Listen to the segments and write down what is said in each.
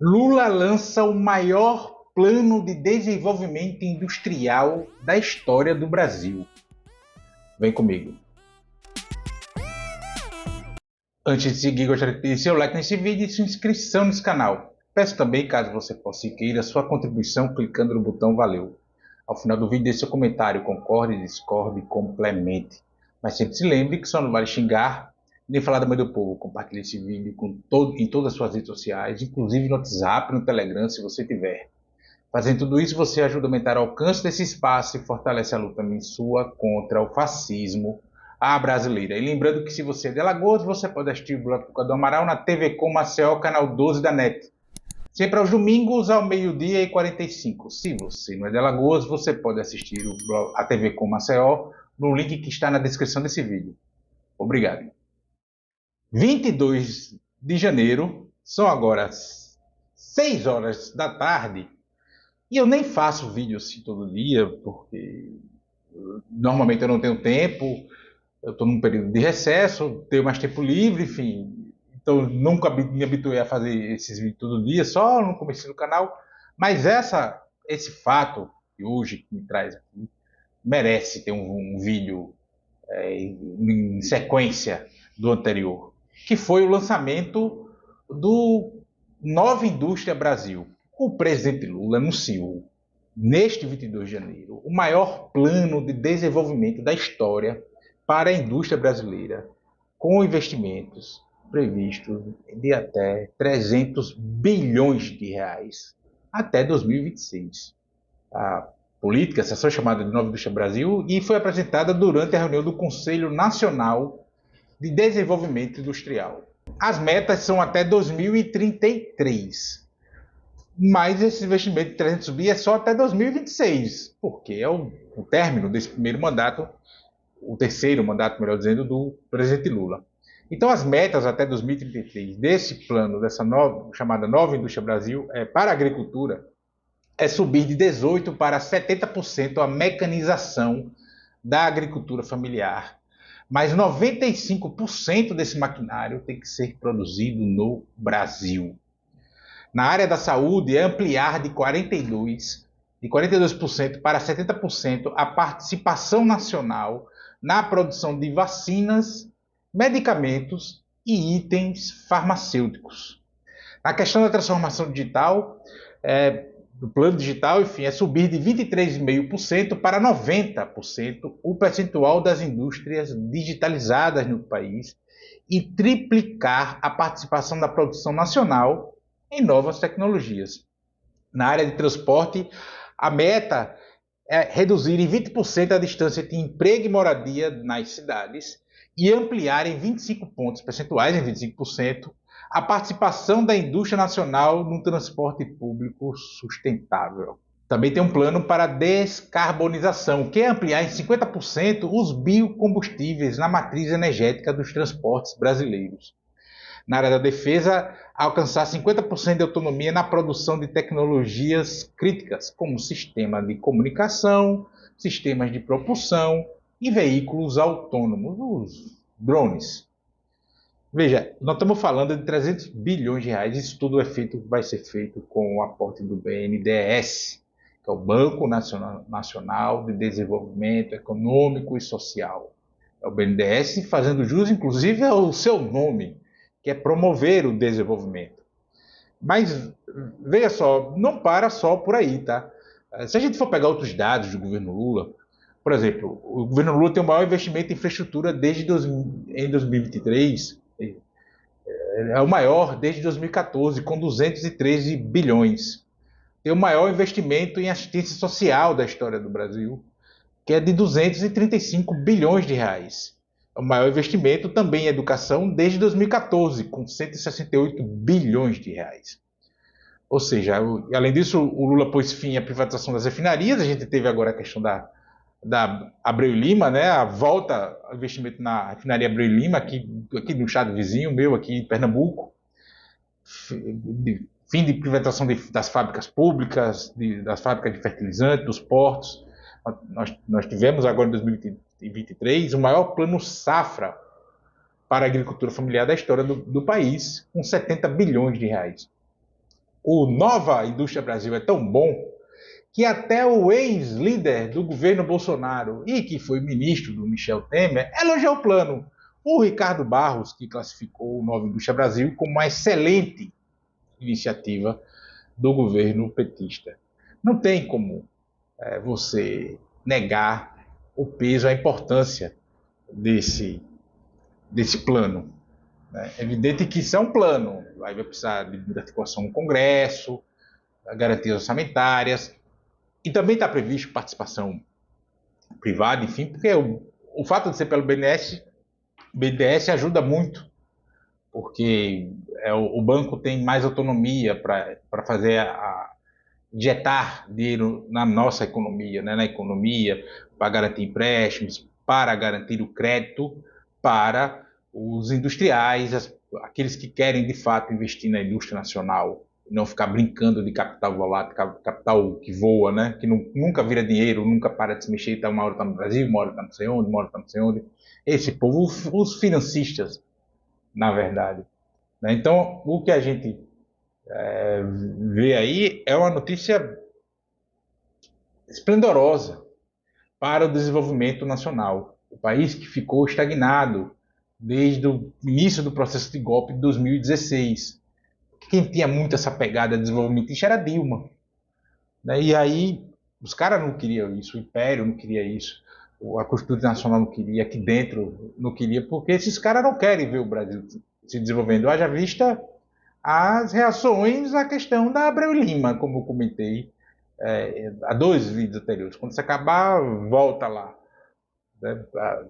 Lula lança o maior plano de desenvolvimento industrial da história do Brasil. Vem comigo. Antes de seguir, gostaria de pedir seu like nesse vídeo e sua inscrição nesse canal. Peço também, caso você possa queira, sua contribuição clicando no botão valeu. Ao final do vídeo, deixe seu comentário, concorde, discorde, complemente. Mas sempre se lembre que só não vale xingar nem falar da mãe do povo. Compartilhe esse vídeo em todas as suas redes sociais, inclusive no WhatsApp, no Telegram, se você tiver. Fazendo tudo isso, você ajuda a aumentar o alcance desse espaço e fortalece a luta sua contra o fascismo à brasileira. E lembrando que se você é de Alagoas, você pode assistir o Bloco do Amaral na TV Com Maceió, canal 12 da NET. Sempre aos domingos, ao meio-dia e 45. Se você não é de Alagoas, você pode assistir a TV Com Maceió no link que está na descrição desse vídeo. Obrigado. 22 de janeiro, são agora 6 horas da tarde, e eu nem faço vídeo assim todo dia, porque normalmente eu não tenho tempo, eu estou num período de recesso, tenho mais tempo livre, enfim. Então nunca me habituei a fazer esses vídeos todo dia, só no começo do canal. Mas esse fato que hoje me traz aqui merece ter um vídeo em sequência do anterior, que foi o lançamento do Nova Indústria Brasil. O presidente Lula anunciou, neste 22 de janeiro, o maior plano de desenvolvimento da história para a indústria brasileira, com investimentos previstos de até 300 bilhões de reais até 2026. A política, essa ação chamada de Nova Indústria Brasil, e foi apresentada durante a reunião do Conselho Nacional de Desenvolvimento Industrial. As metas são até 2033, mas esse investimento de 300 bi é só até 2026, porque é o término desse primeiro mandato, o terceiro mandato, melhor dizendo, do presidente Lula. Então, as metas até 2033 desse plano, dessa chamada Nova Indústria Brasil, para a agricultura, é subir de 18% para 70% a mecanização da agricultura familiar. Mas 95% desse maquinário tem que ser produzido no Brasil. Na área da saúde, é ampliar de 42% para 70% a participação nacional na produção de vacinas, medicamentos e itens farmacêuticos. Na questão da transformação digital, do plano digital, enfim, é subir de 23,5% para 90% o percentual das indústrias digitalizadas no país e triplicar a participação da produção nacional em novas tecnologias. Na área de transporte, a meta é reduzir em 20% a distância entre emprego e moradia nas cidades e ampliar em 25 pontos percentuais, em 25%, a participação da indústria nacional no transporte público sustentável. Também tem um plano para descarbonização, que é ampliar em 50% os biocombustíveis na matriz energética dos transportes brasileiros. Na área da defesa, alcançar 50% de autonomia na produção de tecnologias críticas, como sistema de comunicação, sistemas de propulsão e veículos autônomos, os drones. Veja, nós estamos falando de 300 bilhões de reais, isso tudo vai ser feito com o aporte do BNDES, que é o Banco Nacional de Desenvolvimento Econômico e Social. É o BNDES fazendo jus, inclusive, ao seu nome, que é promover o desenvolvimento. Mas, veja só, não para só por aí, tá? Se a gente for pegar outros dados do governo Lula, por exemplo, o governo Lula tem o maior investimento em infraestrutura em 2023, é o maior desde 2014, com 213 bilhões. Tem o maior investimento em assistência social da história do Brasil, que é de 235 bilhões de reais. É o maior investimento também em educação desde 2014, com 168 bilhões de reais. Ou seja, além disso, o Lula pôs fim à privatização das refinarias, a gente teve agora a questão da Abreu e Lima, né? A volta ao investimento na refinaria Abreu e Lima, aqui no estado vizinho meu, aqui em Pernambuco. Fim de privatização das fábricas públicas, das fábricas de fertilizantes, dos portos. Nós tivemos agora em 2023 o maior plano safra para a agricultura familiar da história do país, com 70 bilhões de reais. o Nova Indústria Brasil é tão bom que até o ex-líder do governo Bolsonaro e que foi ministro do Michel Temer elogiou o plano. O Ricardo Barros, que classificou o Nova Indústria Brasil como uma excelente iniciativa do governo petista. Não tem como você negar o peso, a importância desse plano. É evidente que isso é um plano, aí vai precisar de muita articulação no Congresso, garantias orçamentárias, e também está previsto participação privada, enfim, porque o fato de ser pelo BNDES ajuda muito, porque o banco tem mais autonomia para fazer injetar dinheiro na nossa economia, né, na economia, para garantir empréstimos, para garantir o crédito para os industriais, aqueles que querem de fato investir na indústria nacional, não ficar brincando de capital volátil, capital que voa, né? Que nunca vira dinheiro, nunca para de se mexer, então uma hora está no Brasil, uma hora está não sei onde, uma hora está não sei onde. Esse povo, os financistas, na verdade. Né? Então, o que a gente vê aí é uma notícia esplendorosa para o desenvolvimento nacional. O país que ficou estagnado desde o início do processo de golpe de 2016. Quem tinha muito essa pegada desenvolvimentista era Dilma. Né? E aí os caras não queriam isso, o Império não queria isso, a Constituição Nacional não queria, aqui dentro não queria, porque esses caras não querem ver o Brasil se desenvolvendo. Haja vista as reações à questão da Abreu Lima, como eu comentei há 2 vídeos anteriores. Quando você acabar, volta lá. Né?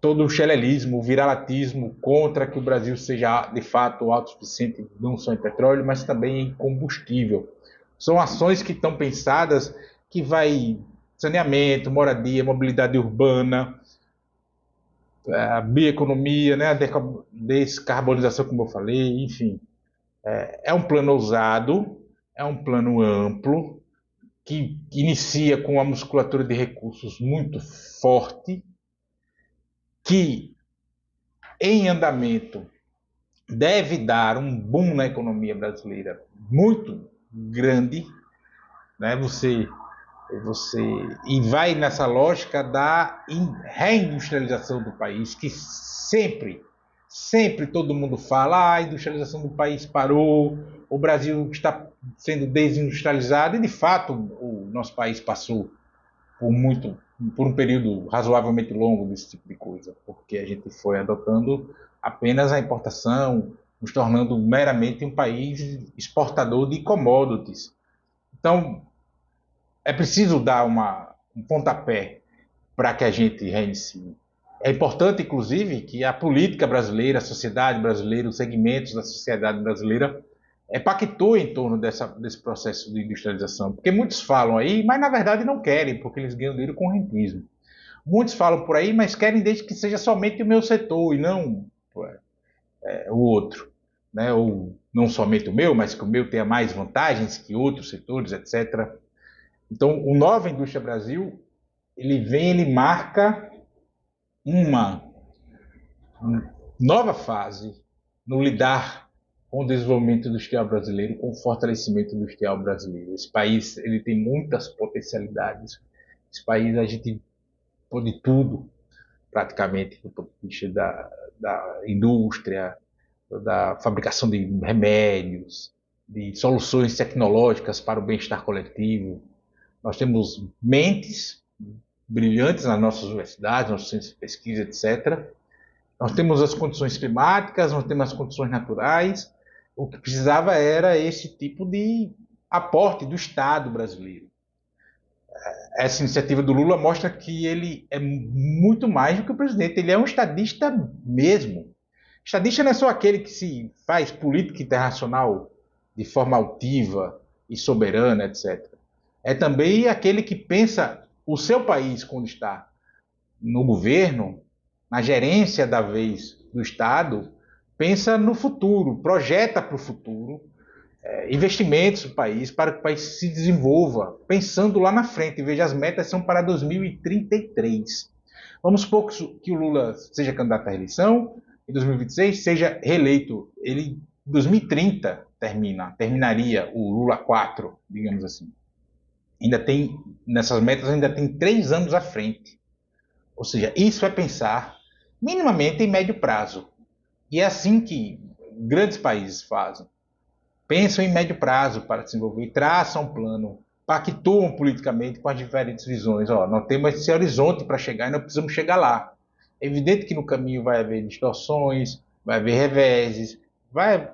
Todo o xelelismo, o viralatismo contra que o Brasil seja de fato autossuficiente, não só em petróleo, mas também em combustível. São ações que estão pensadas que vai saneamento, moradia, mobilidade urbana, a bioeconomia, né? A descarbonização, como eu falei, enfim. É um plano ousado, é um plano amplo, que inicia com uma musculatura de recursos muito forte, que em andamento deve dar um boom na economia brasileira muito grande, né? Você e vai nessa lógica da reindustrialização do país, que sempre todo mundo fala, a industrialização do país parou, o Brasil está sendo desindustrializado, e de fato o nosso país passou por um período razoavelmente longo desse tipo de coisa, porque a gente foi adotando apenas a importação, nos tornando meramente um país exportador de commodities. Então, é preciso dar um pontapé para que a gente reinicie. É importante, inclusive, que a política brasileira, a sociedade brasileira, os segmentos da sociedade brasileira pactou em torno desse processo de industrialização. Porque muitos falam aí, mas na verdade não querem, porque eles ganham dinheiro com rentismo. Muitos falam por aí, mas querem desde que seja somente o meu setor e não o outro. Né? Ou não somente o meu, mas que o meu tenha mais vantagens que outros setores, etc. Então, o Nova Indústria Brasil, ele marca uma nova fase no lidar com o desenvolvimento industrial brasileiro, com o fortalecimento industrial brasileiro. Esse país ele tem muitas potencialidades. Esse país a gente pode tudo, praticamente, do ponto de vista da indústria, da fabricação de remédios, de soluções tecnológicas para o bem-estar coletivo. Nós temos mentes brilhantes nas nossas universidades, nos centros de pesquisa, etc. Nós temos as condições climáticas, nós temos as condições naturais. O que precisava era esse tipo de aporte do Estado brasileiro. Essa iniciativa do Lula mostra que ele é muito mais do que o presidente, ele é um estadista mesmo. Estadista não é só aquele que se faz política internacional de forma altiva e soberana, etc. É também aquele que pensa o seu país quando está no governo, na gerência da vez do Estado, pensa no futuro, projeta para o futuro investimentos no país, para que o país se desenvolva, pensando lá na frente. Veja, as metas são para 2033. Vamos supor que o Lula seja candidato à reeleição, em 2026 seja reeleito. Ele, em 2030, terminaria o Lula 4, digamos assim. Nessas metas ainda tem 3 anos à frente. Ou seja, isso é pensar minimamente em médio prazo. E é assim que grandes países fazem. Pensam em médio prazo para desenvolver, traçam um plano, pactuam politicamente com as diferentes visões. Nós temos esse horizonte para chegar e nós precisamos chegar lá. É evidente que no caminho vai haver distorções, vai haver reveses,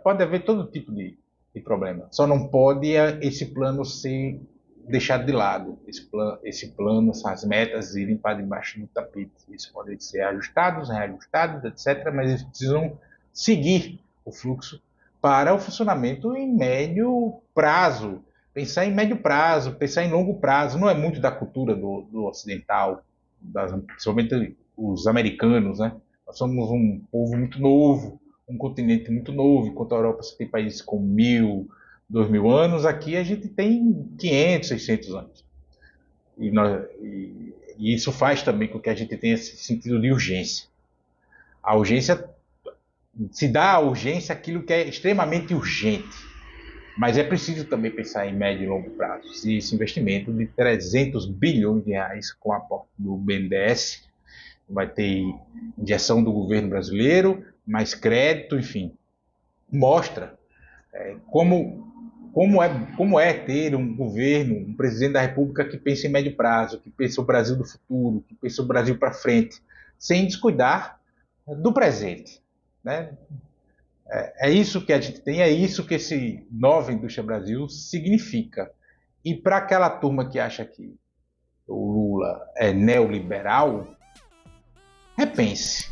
pode haver todo tipo de problema. Só não pode esse plano ser deixado de lado. Esse plano, essas metas irem para debaixo do tapete. Isso pode ser ajustados, reajustados, etc. Mas eles precisam seguir o fluxo para o funcionamento em médio prazo. Pensar em médio prazo, pensar em longo prazo, não é muito da cultura do ocidental, principalmente os americanos, né? Nós somos um povo muito novo, um continente muito novo, enquanto a Europa tem países com 1.000, 2.000 anos, aqui a gente tem 500, 600 anos. E isso faz também com que a gente tenha esse sentido de urgência. A urgência se dá a urgência aquilo que é extremamente urgente, mas é preciso também pensar em médio e longo prazo. Se esse investimento de 300 bilhões de reais com aporte do BNDES, vai ter injeção do governo brasileiro, mais crédito, enfim, mostra como é ter um governo, um presidente da República que pensa em médio prazo, que pensa o Brasil do futuro, que pensa o Brasil para frente, sem descuidar do presente. Né? É isso que a gente tem, é isso que esse Nova Indústria Brasil significa. E para aquela turma que acha que o Lula é neoliberal, repense.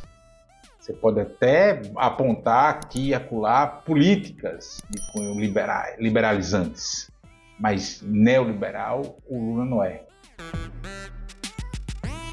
Você pode até apontar aqui e acolá políticas de cunho liberalizantes, mas neoliberal o Lula não é.